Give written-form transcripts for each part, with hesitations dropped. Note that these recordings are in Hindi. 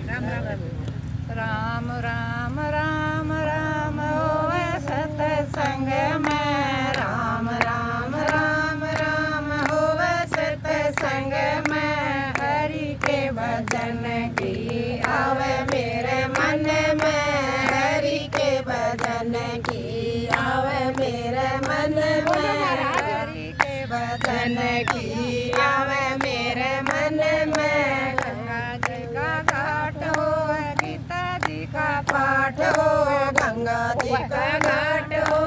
राम राम राम राम होवे सतसंग में। राम राम राम राम होवे सतसंग में। हरि के भजन की आवे मेरे मन में। हरि के भजन की आवे मेरे मन में। हरि के भजन की आवे मेरे मन में। गंगा जी का घाट हो, गीता जी का पाठ हो। गंगा जी का घाट हो,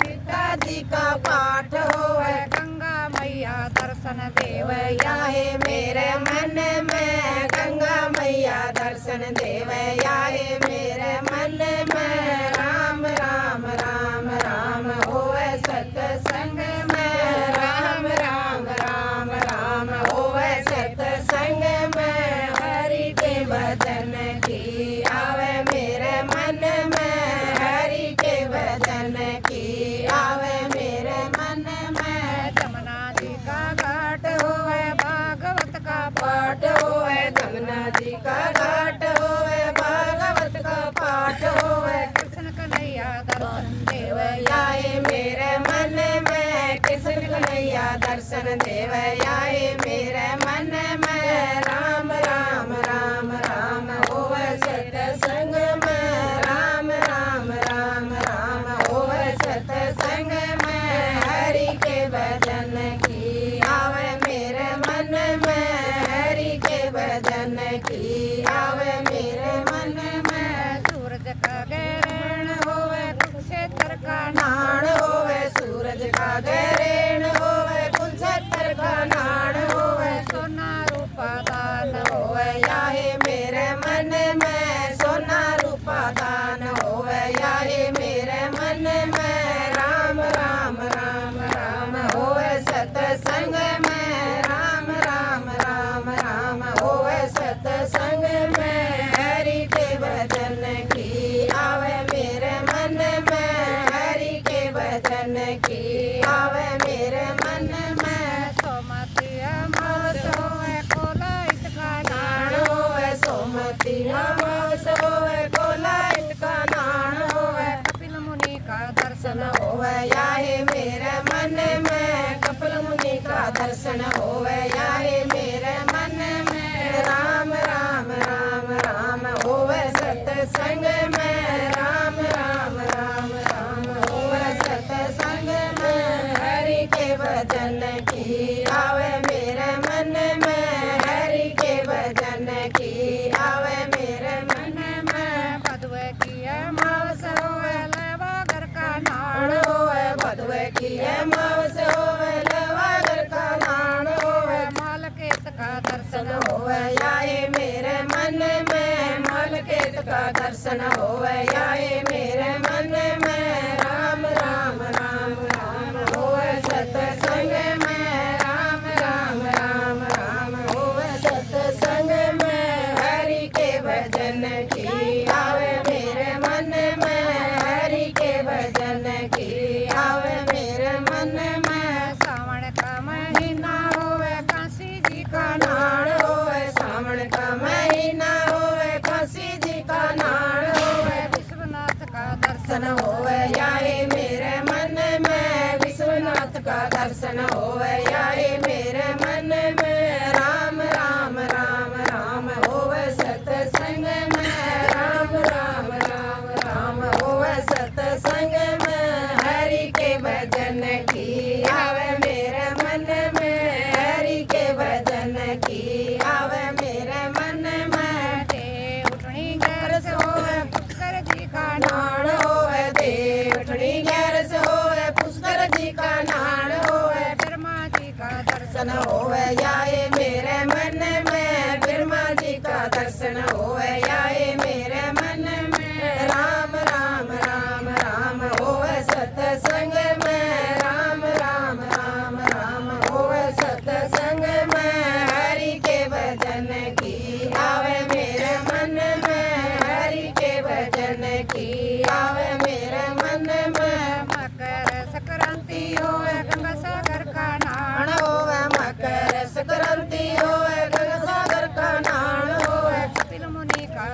गीता जी का पाठ हो। गंगा मैया दर्शन देव आए मेरे मन में। गंगा मैया दर्शन देव आए मेरे मन में। राम राम राम राम होवे सतसंग में। राम राम राम राम होवे सतसंग में। हरि के भजन की आवे मेरे मन में। हरि के भजन की आवे मेरे मन में। जमुना जी का घाट होवे, भागवत का पाठ होवे। जमुना जी का घाट होवे, भागवत का पाठ होवे। कृष्ण कन्हैया दर्शन देव आए मेरे मन में। कृष्ण कन्हैया दर्शन देव आए मेरे मन में। राम राम राम राम होवे सतसंग में। राम राम राम राम होवे सतसंग में। हरि के भजन की आवे मेरे मन में। हरि के भजन की आवे मेरे मन में। सूरज का ग्रहण होवे, कुरुक्षेत्र का नाण होवे। सूरज का ग्रहण होवे, कुरुक्षेत्र का नाण होवे। सोना रूपा दान होवे याहे मेरे मन में। सोना रूपा दान होवे याहे मेरे मन में। राम राम राम राम होवे सतसंग में। राम राम राम राम होवे सतसंग में। हरि के भजन की आवे मेरे मन में। हरि के भजन की आवे मेरे मन में। सोमती अमावस होवे, कोलाइत का नाण होवे। सोमती अमावस होवे, कोलाइत का नाण होवे। कपिल मुनि का दर्शन होवे याहे मेरे मन में। कपिल मुनि का दर्शन होवे याहे मेरे मन में। राम राम राम राम होवे सतसंग में। राम राम राम राम होवे सतसंग में। हरि के भजन की आवे मेरे मन में। हरि के भजन की आवे मेरे मन में। भदवे की अमावस होवे, लवागर का नाण होवे। भदवे की अमावस होवे, लवागर का नाण होवे। मालकेत का दर्शन होवे याहे मेरे मन में। मालकेत का दर्शन होवे याहे मेरे मन में। राम राम राम राम होवे सतसंग में। राम राम राम राम होवे सतसंग में। हरि के भजन की आवे मेरे मन में। हरि के भजन की आवे मेरे मन में। सावन का महीना होवे, काशी जी का नाण होवे। सावन का महीना होवे, काशी जी का नाण होवे। विश्वनाथ का दर्शन होवे याहे मेरे मन में। विश्वनाथ का दर्शन होवे याहे मेरे मन में। राम राम राम राम होवे सतसंग में। राम राम राम राम होवे सतसंग में। हरि के भजन की आवे मेरे मन में। हरि के भजन की आवे मेरे मन में। देव उठनी गैरस होवे, पुष्कर जी का नाण होवे। देव उठनी गैरस होवे, पुष्कर जी का नाण होवे। ब्रह्मा जी का दर्शन होवे याहे मेरे मन में। ब्रह्मा जी का दर्शन होवे याहे मेरे मन में। राम राम राम राम होवे सतसंग में। राम राम राम राम होवे सतसंग में। हरि के भजन की आवे मेरे मन में। हरि के भजन की आवे मेरे मन में। मकर संक्रांति होवे, गंगा सागर का नाण होवे। मकर संक्रांति होवे, गंगा सागर का नाण होवे। कपिल मुनि का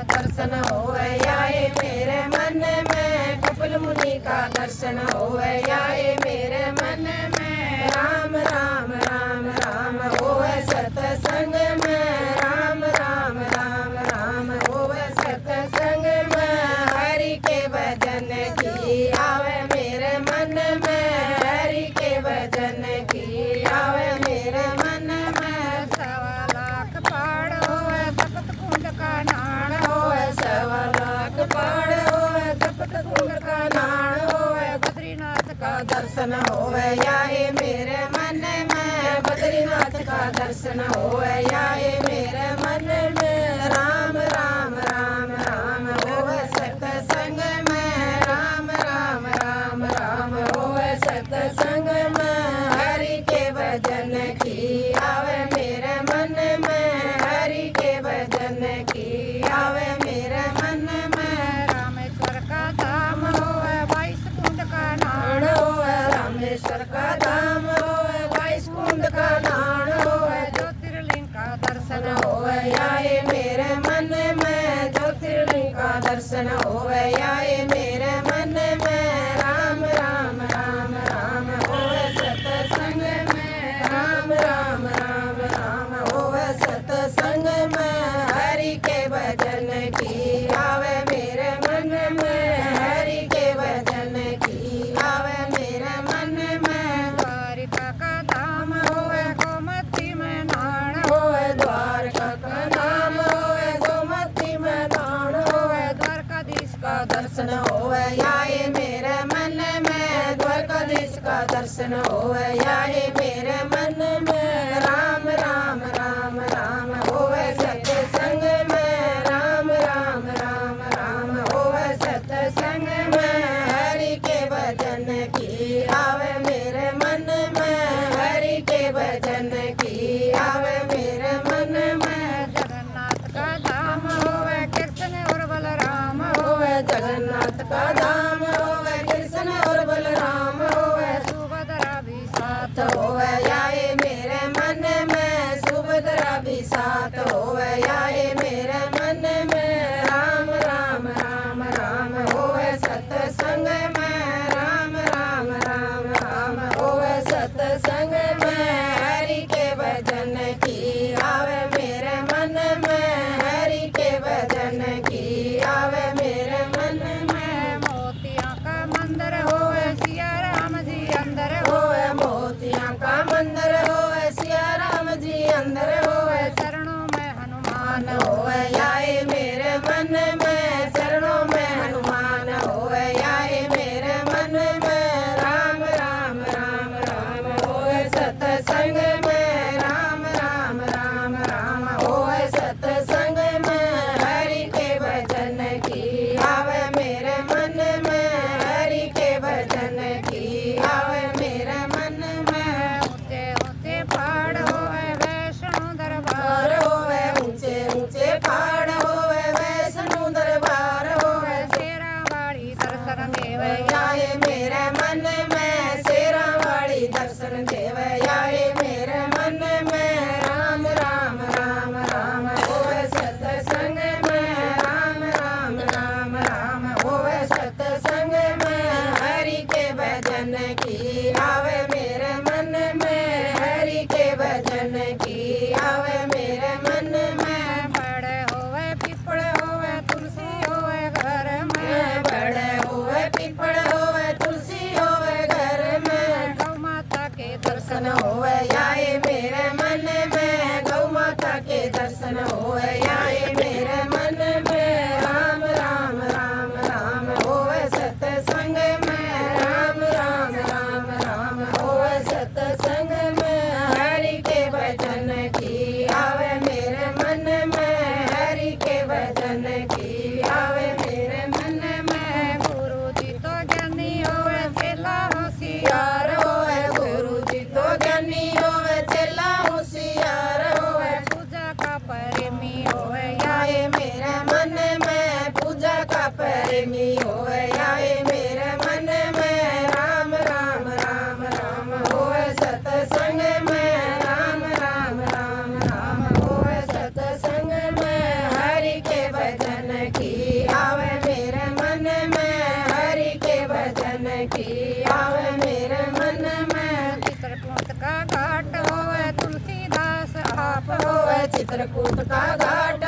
दर्शन होवे आए मेरे मन में। राम राम राम राम होवे सतसंग में। राम राम राम राम होवे सतसंग में। हरि के भजन की आवे मेरे मन में। हरि के भजन की आवे मेरे मन में। 1.25 लाख पहाड़ होवे तपत कुंड का नाण होवे। 1.25 लाख पहाड़ होवे तपत कुंड का नाण होवे। बद्रीनाथ का दर्शन होवे आए मेरे मन में। बद्रीनाथ का दर्शन होवे आए मेरे मन में। राम राम राम राम होवे सतसंग में। राम राम राम राम होवे सतसंग में। हरि के भजन की आवे मेरे मन में। हरि के भजन की आवे मेरे मन में। रामेश्वर का धाम होवे 22 कुंड का नाण होवे। रामेश्वर का धाम होवे 22 कुंड का नाण होवे। ज्योतिर्लिंग का दर्शन होवे आए मेरे मन में। ज्योतिर्लिंग का दर्शन होवे आए मेरे मन में। राम राम राम राम होवे सतसंग में। राम राम राम राम होवे सतसंग में। हरि के भजन की आवे मेरे मन में। हरि के भजन की आवे मेरे मन में। द्वारिका का धाम होवे गोमती में नाण होवे। द्वारका का नाम होवे गोमती में नाण होवे। द्वारकाधीश का दर्शन होवे आए मेरे मन में। द्वारकाधीश का दर्शन होवे आए मेरे मन में। राम राम राम राम होवे सतसंग में। राम राम राम राम होवे सतसंग में। हरि के भजन की आवे मेरे मन में। हरि के भजन की आवे मेरे मन में। जगन्नाथ का धाम होवे कृष्ण और बलराम होवे। जगन्नाथ का धाम होवे कृष्ण और बलराम होवे। सुभद्रा भी साथ होवे आए मेरे मन में। सुभद्रा भी साथ होवे आए मेरे मन में। राम राम राम राम होवे सतसंग में। राम राम राम राम होवे सतसंग में। हरि के भजन की आवे मेरे मन में। हरि के भजन की आवे मेरे मन में। मोतिया का मंदिर होवे सिया राम जी अंदर होवे। मोतिया का मंदिर होवे सिया राम जी अंदर होवे। चरणों में हनुमान होवे आए मेरे मन में। चरणों में हनुमान होवे आए मेरे मन में। राम राम राम राम होवे सतसंग में। राम राम राम राम होवे सतसंग में। हरि के भजन की आवे मेरे मन में। हरि के भजन की आवे मेरे मन में। ऊंचे ऊंचे पहाड़ होवे वैष्णो दरबार होवे। ऊंचे ऊंचे पहाड़ होवे वैष्णो दरबार होवे। शेरावाली दर्शन देवे आए मेरे मन में। शेरावाली दर्शन देवे आए मेरे मन में। राम राम राम राम होवे सतसंग में। राम राम राम राम होवे सतसंग में। हरि के भजन की आवे मेरे मन में। हरि के भजन की आवे मेरे मन में। बड़े होवे पीपड़ होवे तुलसी होवे घर में। बड़े होवे पीपड़ होवे तुलसी होवे घर में। गौ माता के दर्शन होवे आए मेरे मन में। गौ माता के दर्शन होवे आए मेरे मन में। राम राम राम राम होवे सतसंग में। राम राम राम राम होवे सतसंग में। हरि के भजन की आवे मेरे मन में। हरि के भजन की आवे मेरे मन में। गुरु जी तो ज्ञानी होवे चेला होशियार होवे। गुरु जी तो ज्ञानी होवे चेला होशियार होवे। पूजा का प्रेमी होवे चित्रकूट का घाट